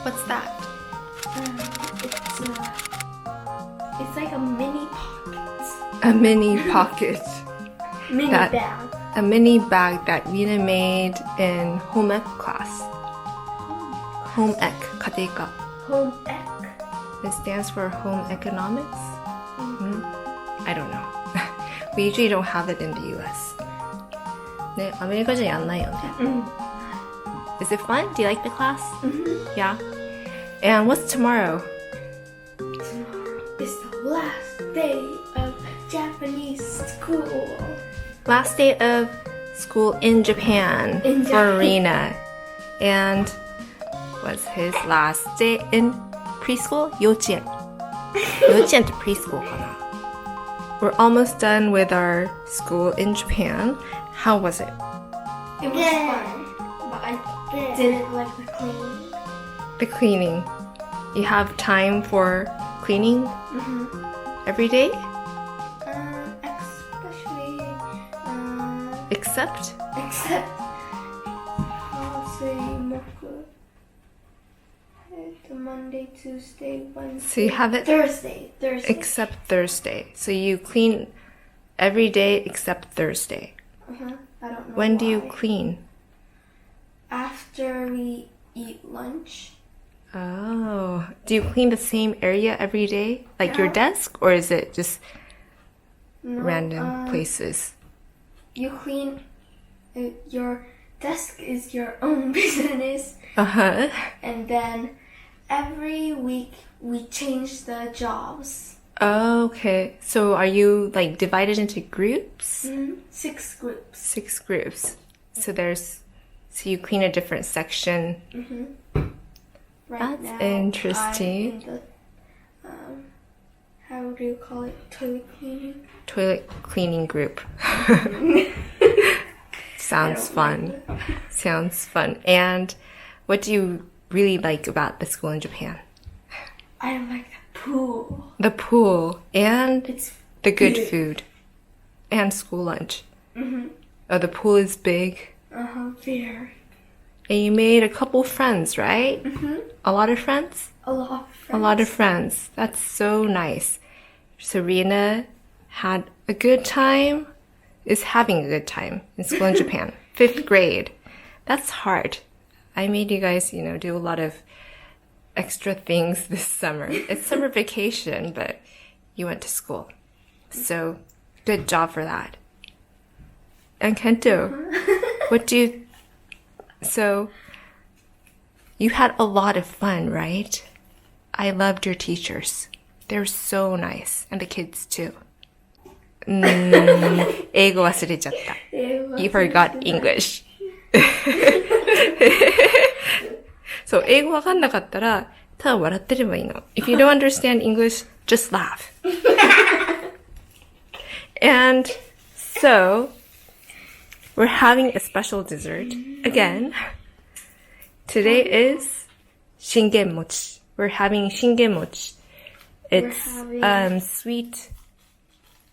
What's that? It's like a mini pocket. A mini pocket. Mini That- bag. A mini bag that Rina made in home ec class. Home ec, 家庭科. Home ec. It stands for home economics? I don't know. We usually don't have it in the US. 네, 아메리카전 안 나요. Is it fun? Do you like the class? Yeah. And what's tomorrow? Tomorrow is the last day of Japanese school. Last day of school in Japan In for Japan. Rina. And was his last day in preschool? 幼稚園. 幼稚園 to preschool かな. We're almost done with our school in Japan. How was it? It was fun, but I didn't like the cleaning. The cleaning. You have time for cleaning every day? Especially, Except? except, I'll say the Monday, Tuesday, Wednesday, So you have it Thursday. except Thursday. So you clean every day except Thursday. I don't know When do you why. clean? After we eat lunch. Oh. Do you clean the same area every day? Like your Yeah. desk? Or is it just No, random places? You clean your desk is your own business, Uh-huh. and then every week we change the jobs. Okay. So are you like divided into groups? 6 groups. 6 groups. So so you clean a different section. Right That's now, interesting. I'm in the, how do you call it? Toilet cleaning? Toilet cleaning group. Sounds fun. Sounds fun. And what do you really like about the school in Japan? I like the pool. The pool and It's the good big. food and school lunch. Oh, the pool is big. Very. And you made a couple friends, right? A lot of friends? A lot of friends. A lot of friends. That's so nice. Rina had a good time, is having a good time in school in Japan. 5th grade. That's hard. I made you guys, do a lot of extra things this summer. It's summer vacation, but you went to school. So, good job for that. And Kento, so, you had a lot of fun, right? I loved your teachers. They're so nice. And the kids too. 英語忘れちゃった. You forgot English. そう、英語わかんなかったら、ただ笑ってればいいの. If you don't understand English, just laugh. And so, we're having a special dessert again. Today is Shingenmochi. We're having Shingenmochi. It's sweet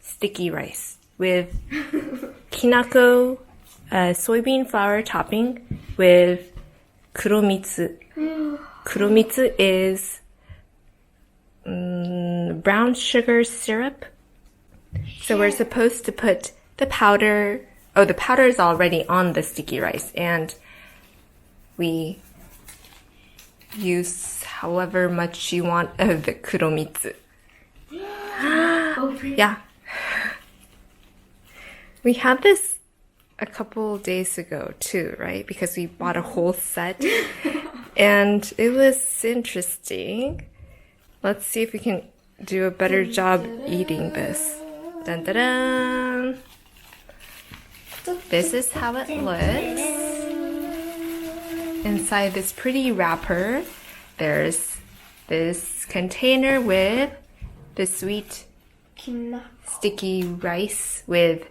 sticky rice with kinako, soybean flour topping with kuromitsu. Kuromitsu is brown sugar syrup. So we're supposed to put the powder. Oh, the powder is already on the sticky rice, and we use however much you want of the kuromitsu. Yeah. We had this a couple days ago too, right? Because we bought a whole set and it was interesting. Let's see if we can do a better job eating this. Dun, dun, dun. This is how it looks. Inside this pretty wrapper, there's this container with the sweet sticky rice with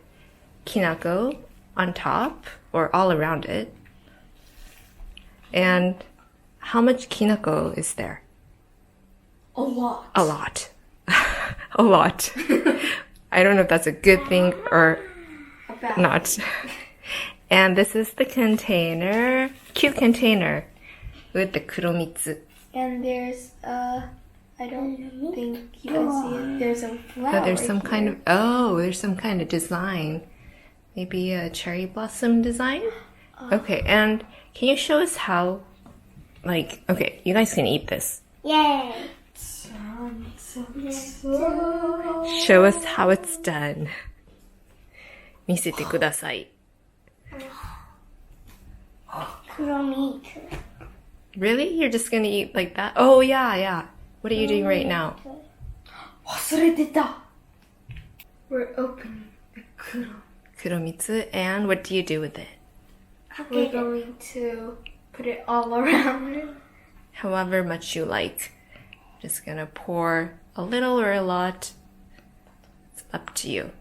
kinako on top or all around it. And how much kinako is there? A lot. A lot. A lot. I don't know if that's a good thing or not. And this is the container. Cute container. with the kuromitsu. And there's I don't think you can see it. There's a flower. Oh, there's some kind of design. Maybe a cherry blossom design? Okay, and can you show us how, okay, you guys can eat this. Yay! Show us how it's done. 見せてください. Kuromitsu. Really? You're just gonna eat like that? Oh, yeah. What are you doing right now? 忘れてた. We're opening the Kuromitsu, and what do you do with it? We're going to put it all around. However much you like. Just gonna pour a little or a lot. It's up to you.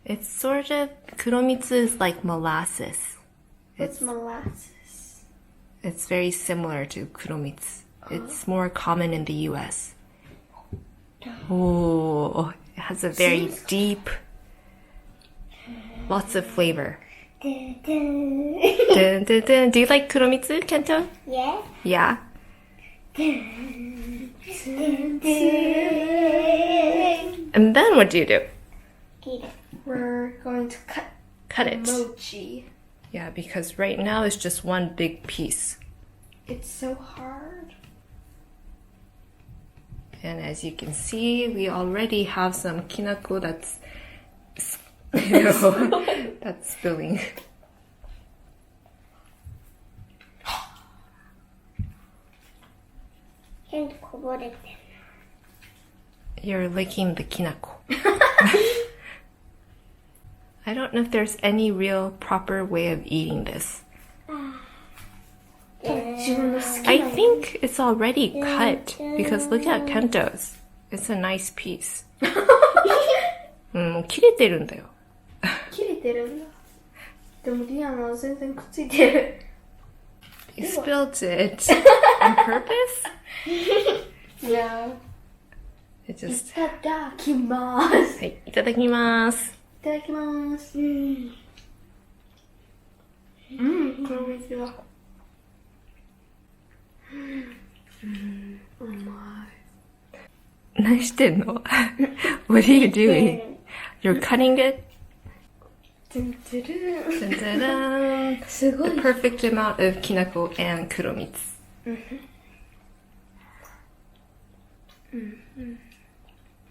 It's sort of, kuromitsu is like molasses. What's molasses? It's very similar to kuromitsu. It's more common in the US. Oh, it has a very deep, lots of flavor. Dun, dun, dun. Do you like kuromitsu, Kento? Yeah. Yeah? And then what do you do? Eat it. We're going to Cut it. mochi. Yeah, because right now it's just one big piece. It's so hard. And as you can see, we already have some kinako that's that's spilling. You're licking the kinako. I don't know if there's any real proper way of eating this. I think it's already cut because look at Kento's. It's a nice piece. もう切れてるんだよ。切れてるんだ。でもリアンは全然くっついてる。You spilled it on purpose? Yeah. It just... いただきます。はい、いただきます。いただきます。この水は。うまい。何してんの? What are you doing? You're cutting it? てんてる Dun, dun, dun. すごい。 The perfect amount of kinako and kuromitsu.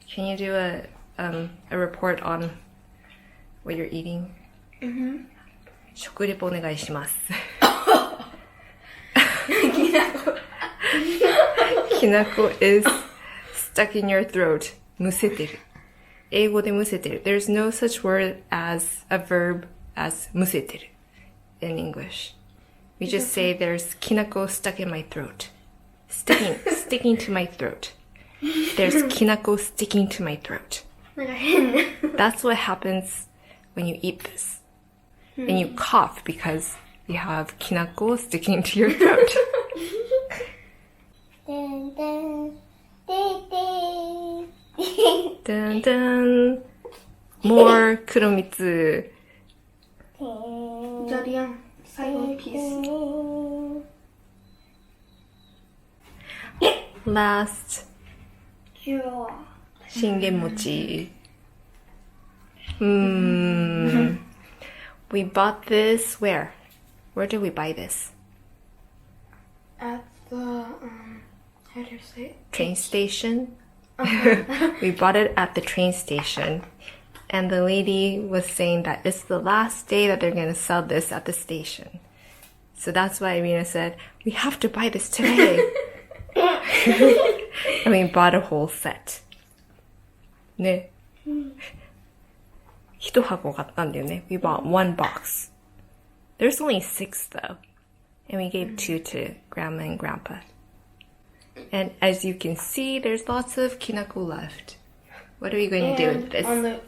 Can you do a report on what you're eating? 食レポお願いします。Kinako is stuck in your throat. むせてる。英語でむせてる。There's no such word as a verb as むせてる in English. We just say there's kinako stuck in my throat. Sticking to my throat. There's kinako sticking to my throat. なんか変ね。 That's what happens when you eat this. And you cough because you have kinako sticking to your throat. Dun dun. More kuromitsu. じゃあリアン、最後のピース。 Last. Shingenmochi. We bought this where? Where did we buy this? At the, how do you say it? Train station. We bought it at the train station. And the lady was saying that it's the last day that they're going to sell this at the station. So that's why Irina said, we have to buy this today. And we bought a whole set. ね。一箱買ったんだよね。We bought one box. There's only 6 though. And we gave 2 to Grandma and Grandpa. And as you can see, there's lots of kinako left. What are we going to do with this? On the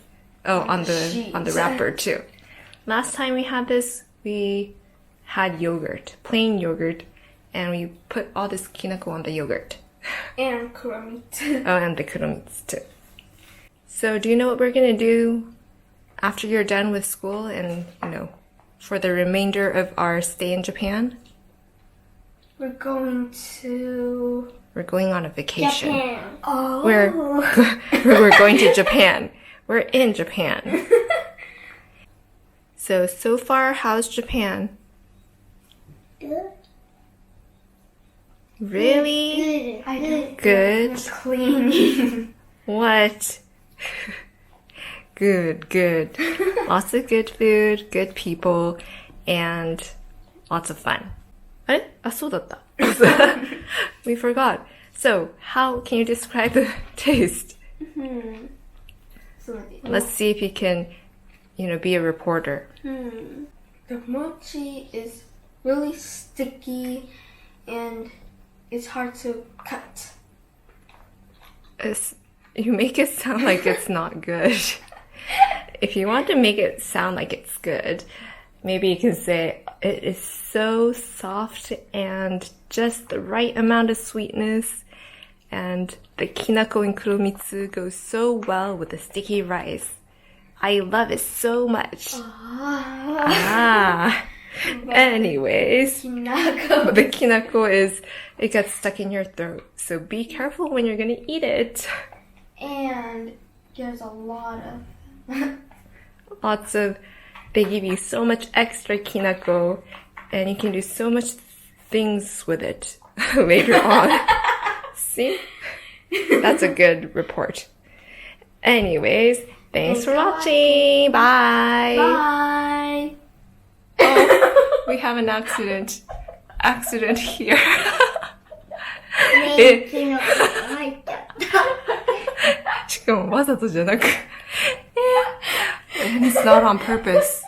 on the wrapper too. Last time we had this, we had yogurt, plain yogurt, and we put all this kinako on the yogurt. And kuromitsu. Oh, and the kuromitsu too. So do you know what we're going to do after you're done with school and, for the remainder of our stay in Japan? We're going on a vacation. Japan. Oh. We're going to Japan. We're in Japan. So far, how's Japan? Good. Really? Good. I don't Good. clean. What? Good. Lots of good food, good people, and lots of fun. あれ？そうだった。We forgot. So, how can you describe the taste? Let's see if you can, be a reporter. The mochi is really sticky and it's hard to cut. You make it sound like it's not good. If you want to make it sound like it's good, maybe you can say it is so soft and just the right amount of sweetness, and the kinako and kuromitsu goes so well with the sticky rice. I love it so much. Anyways, Kinako. the kinako it gets stuck in your throat, so be careful when you're gonna eat it. And there's a lot of They give you so much extra kinako, and you can do so much things with it later on. See? That's a good report. Anyways, thanks for watching. Bye. Bye. Oh, we have an accident here. ね、キノコが入っちゃった。しかもわざとじゃなく。And it's not on purpose.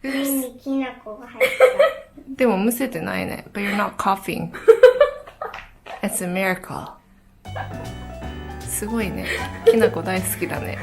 瓶にキノコが入った。でもむせてないね。But you're not coughing. It's a miracle. すごいね。きなこ大好きだね。